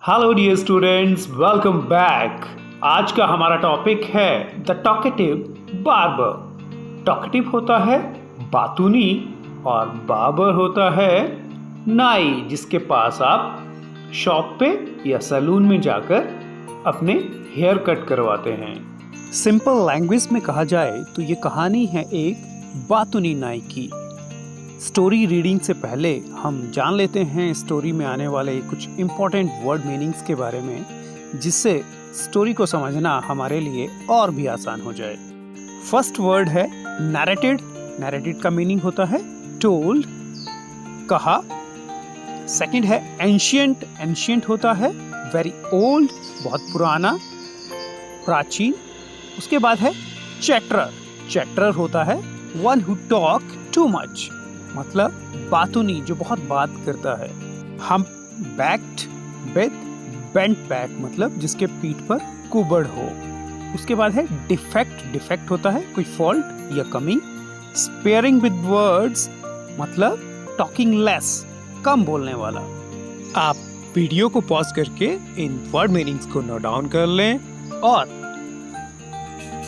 Hello dear students, welcome back. आज का हमारा टॉपिक है द टॉकेटिव बार्बर। टॉकेटिव होता है बातूनी और बार्बर होता है नाई, जिसके पास आप शॉप पे या सैलून में जाकर अपने हेयर कट करवाते हैं। सिंपल लैंग्वेज में कहा जाए तो ये कहानी है एक बातूनी नाई की। स्टोरी रीडिंग से पहले हम जान लेते हैं स्टोरी में आने वाले कुछ इम्पोर्टेंट वर्ड मीनिंग्स के बारे में, जिससे स्टोरी को समझना हमारे लिए और भी आसान हो जाए। फर्स्ट वर्ड है नैरेटेड। नैरेटेड का मीनिंग होता है टोल्ड, कहा। सेकंड है एंशिएंट। एंशिएंट होता है वेरी ओल्ड, बहुत पुराना, प्राचीन। उसके बाद है चैटरर। चैटरर होता है one who talk too much, मतलब बातूनी, जो बहुत बात करता है। हम बैक्ड विद बेंट बैक, मतलब जिसके पीठ पर कुबड़ हो। उसके बाद है डिफेक्ट। डिफेक्ट होता है कोई फॉल्ट या कमी। स्पेयरिंग विद वर्ड्स, मतलब टॉकिंग लेस, कम बोलने वाला। आप वीडियो को पॉज करके इन वर्ड मीनिंग्स को नोट डाउन कर लें और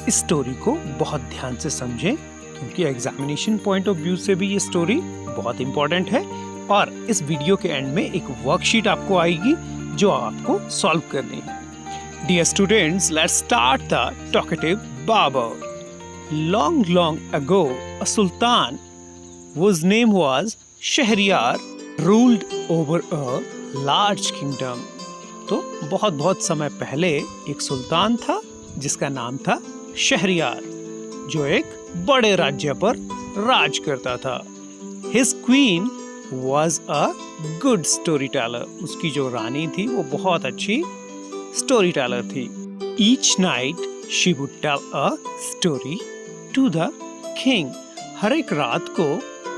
इस स्टोरी को बहुत ध्यान से समझें, क्योंकि एग्जामिनेशन पॉइंट ऑफ व्यू से भी ये स्टोरी बहुत इंपॉर्टेंट है। और इस वीडियो के एंड में एक वर्कशीट आपको आएगी जो आपको सॉल्व करनी है। Dear students, let's start the talkative barber. Long long ago a sultan whose name was Shahryar ruled over a large kingdom। तो बहुत बहुत समय पहले एक सुल्तान था जिसका नाम था शहरियार, जो एक बड़े राज्य पर राज करता था। His queen was a good storyteller। उसकी जो रानी थी वो बहुत अच्छी स्टोरी टेलर थी। Each night she would tell a story to the king। हर एक रात को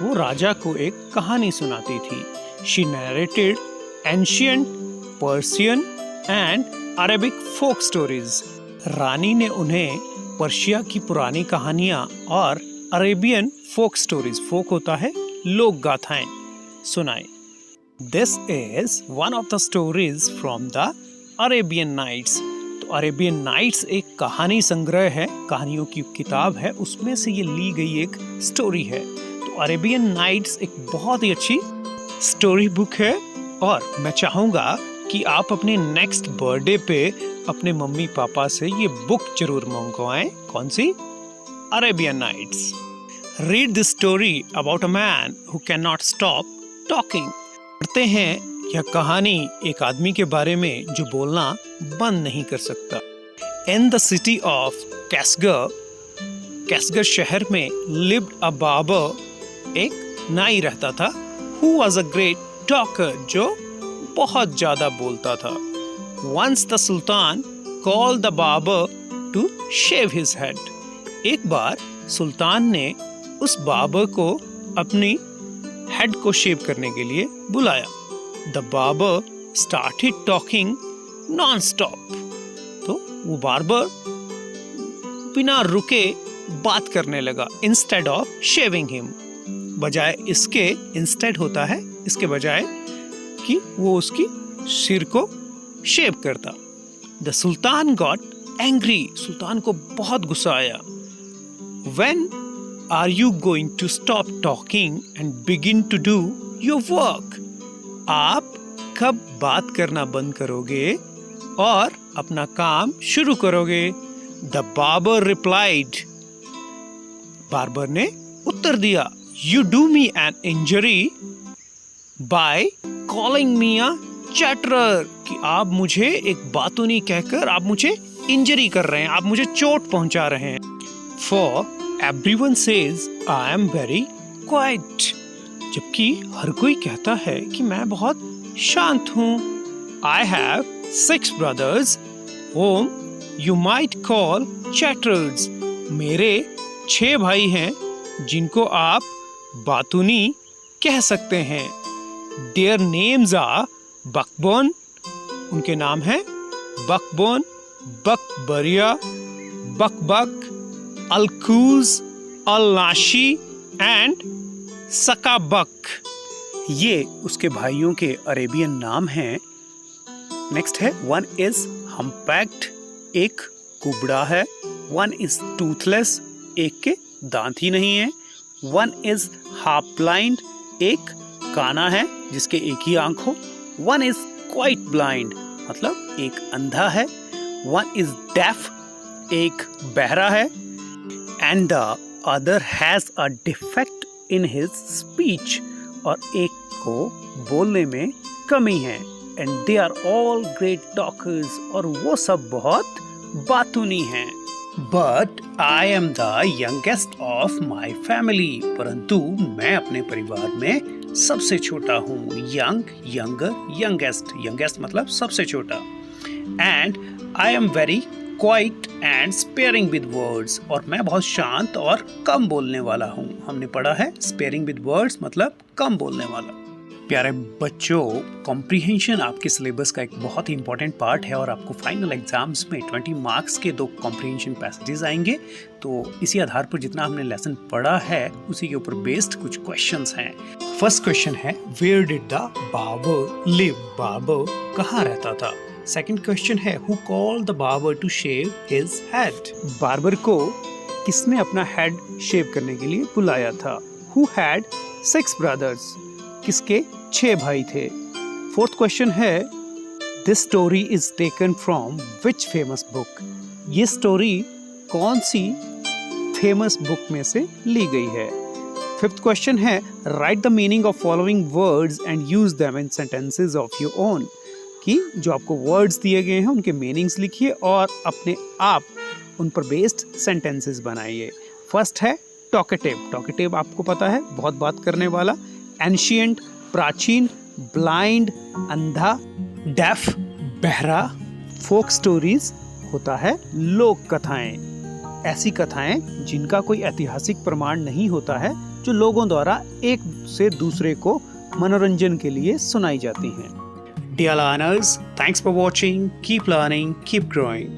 वो राजा को एक कहानी सुनाती थी। She narrated ancient Persian and Arabic folk stories। रानी ने उन्हें पर्शिया की पुरानी कहानियां और अरेबियन फोक स्टोरीज, फोक होता है लोक गाथाएं, सुनाई। This is one of the stories from the Arabian Nights. तो अरेबियन नाइट्स एक कहानी संग्रह है, कहानियों की किताब है, उसमें से ये ली गई एक स्टोरी है। तो अरेबियन नाइट्स एक बहुत ही अच्छी स्टोरी बुक है और मैं चाहूंगा कि आप अपने नेक्स्ट बर्थडे पे अपने मम्मी पापा से ये बुक जरूर मंगवाएं। कौन सी? Arabian Nights. Read this story about a man who can not stop talking. पढ़ते हैं यह कहानी एक आदमी के बारे में जो बोलना बंद नहीं कर सकता। इन द सिटी ऑफ कैसगर, कैसगर शहर में लिव्ड अ बार्बर, एक नाई रहता था। Who was a great talker, जो बहुत ज्यादा बोलता था। Once the Sultan called the barber to shave his head। एक बार सुल्तान ने उस बार्बर को अपनी हेड को शेव करने के लिए बुलाया। The barber started talking non-stop। तो वो बार्बर बिना रुके बात करने लगा। Instead of shaving him, बजाय इसके, instead होता है इसके बजाय कि वो उसकी सिर को शेव करता। The sultan got angry. सुल्तान को बहुत गुस्सा आया। When are you going to stop talking and begin to do your work? आप कब बात करना बंद करोगे और अपना काम शुरू करोगे? The barber replied। बार्बर ने उत्तर दिया, You do me an injury by calling me a चैटरर, कि आप मुझे एक बातूनी कहकर आप मुझे इंजरी कर रहे हैं, आप मुझे चोट पहुंचा रहे हैं। For everyone says I am very quiet। जबकि हर कोई कहता है कि मैं बहुत शांत हूँ। I have 6 brothers whom you might call chatterers। मेरे 6 भाई हैं जिनको आप बातूनी कह सकते हैं। Their names are बकबोन, उनके नाम हैं बकबोन, बकबरिया, बकबक, अलकूज, अलनाशी एंड सकाबक। ये उसके भाइयों के अरेबियन नाम हैं नेक्स्ट है वन इज हम्पैक्ड, एक कुबड़ा है। वन इज टूथलेस, एक के दांत ही नहीं है। वन इज हाफ ब्लाइंड, एक काना है जिसके एक ही आंख हो। वन इज क्वाइट ब्लाइंड, मतलब एक अंधा है। वन इज डेफ, एक बहरा है। And the other has a defect in his speech, और एक को बोलने में कमी है। And they are all great talkers, और वो सब बहुत बातूनी हैं। But I am the youngest of my family, परंतु मैं अपने परिवार में सबसे छोटा हूँ। Young, younger, youngest. यंगेस्ट मतलब सबसे छोटा। And I am very quiet and sparing with words, और मैं बहुत शांत और कम बोलने वाला हूँ। हमने पढ़ा है स्पेयरिंग विद वर्ड्स मतलब कम बोलने वाला। प्यारे बच्चों, कॉम्प्रीहेंशन आपके सिलेबस का एक बहुत ही इंपॉर्टेंट पार्ट है, और आपको फाइनल एग्जाम्स में 20 मार्क्स के 2 कॉम्प्रीहेंशन पैसेजेस आएंगे। तो इसी आधार पर जितना हमने लेसन पढ़ा है उसी के ऊपर बेस्ड कुछ क्वेश्चंस हैं। फर्स्ट क्वेश्चन है where did the barber live? Barber कहाँ रहता था? सेकंड क्वेश्चन है who called the barber to shave his head? Barber को किसने अपना हेड शेव करने के लिए बुलाया था? Who had 6 brothers? किसके 6 भाई थे? फोर्थ क्वेश्चन है this story is taken from which famous book? ये स्टोरी कौन सी फेमस बुक में से ली गई है? फिफ्थ क्वेश्चन है right the meaning of following words and use them in sentences of your own, कि जो आपको वर्ड्स दिए गए हैं उनके मीनिंग्स लिखिए और अपने आप उन पर बेस्ड सेंटेंसेस बनाइए। फर्स्ट है टॉकेटिव। टॉकेटिव आपको पता है बहुत बात करने वाला। एंशिएंट प्राचीन, ब्लाइंड अंधा, डेफ बहरा, फोक स्टोरीज होता है लोक कथाएं। ऐसी कथाएं जिनका कोई ऐतिहासिक प्रमाण नहीं होता है, जो लोगों द्वारा एक से दूसरे को मनोरंजन के लिए सुनाई जाती हैं। Dear learners, thanks for watching. Keep learning, keep growing.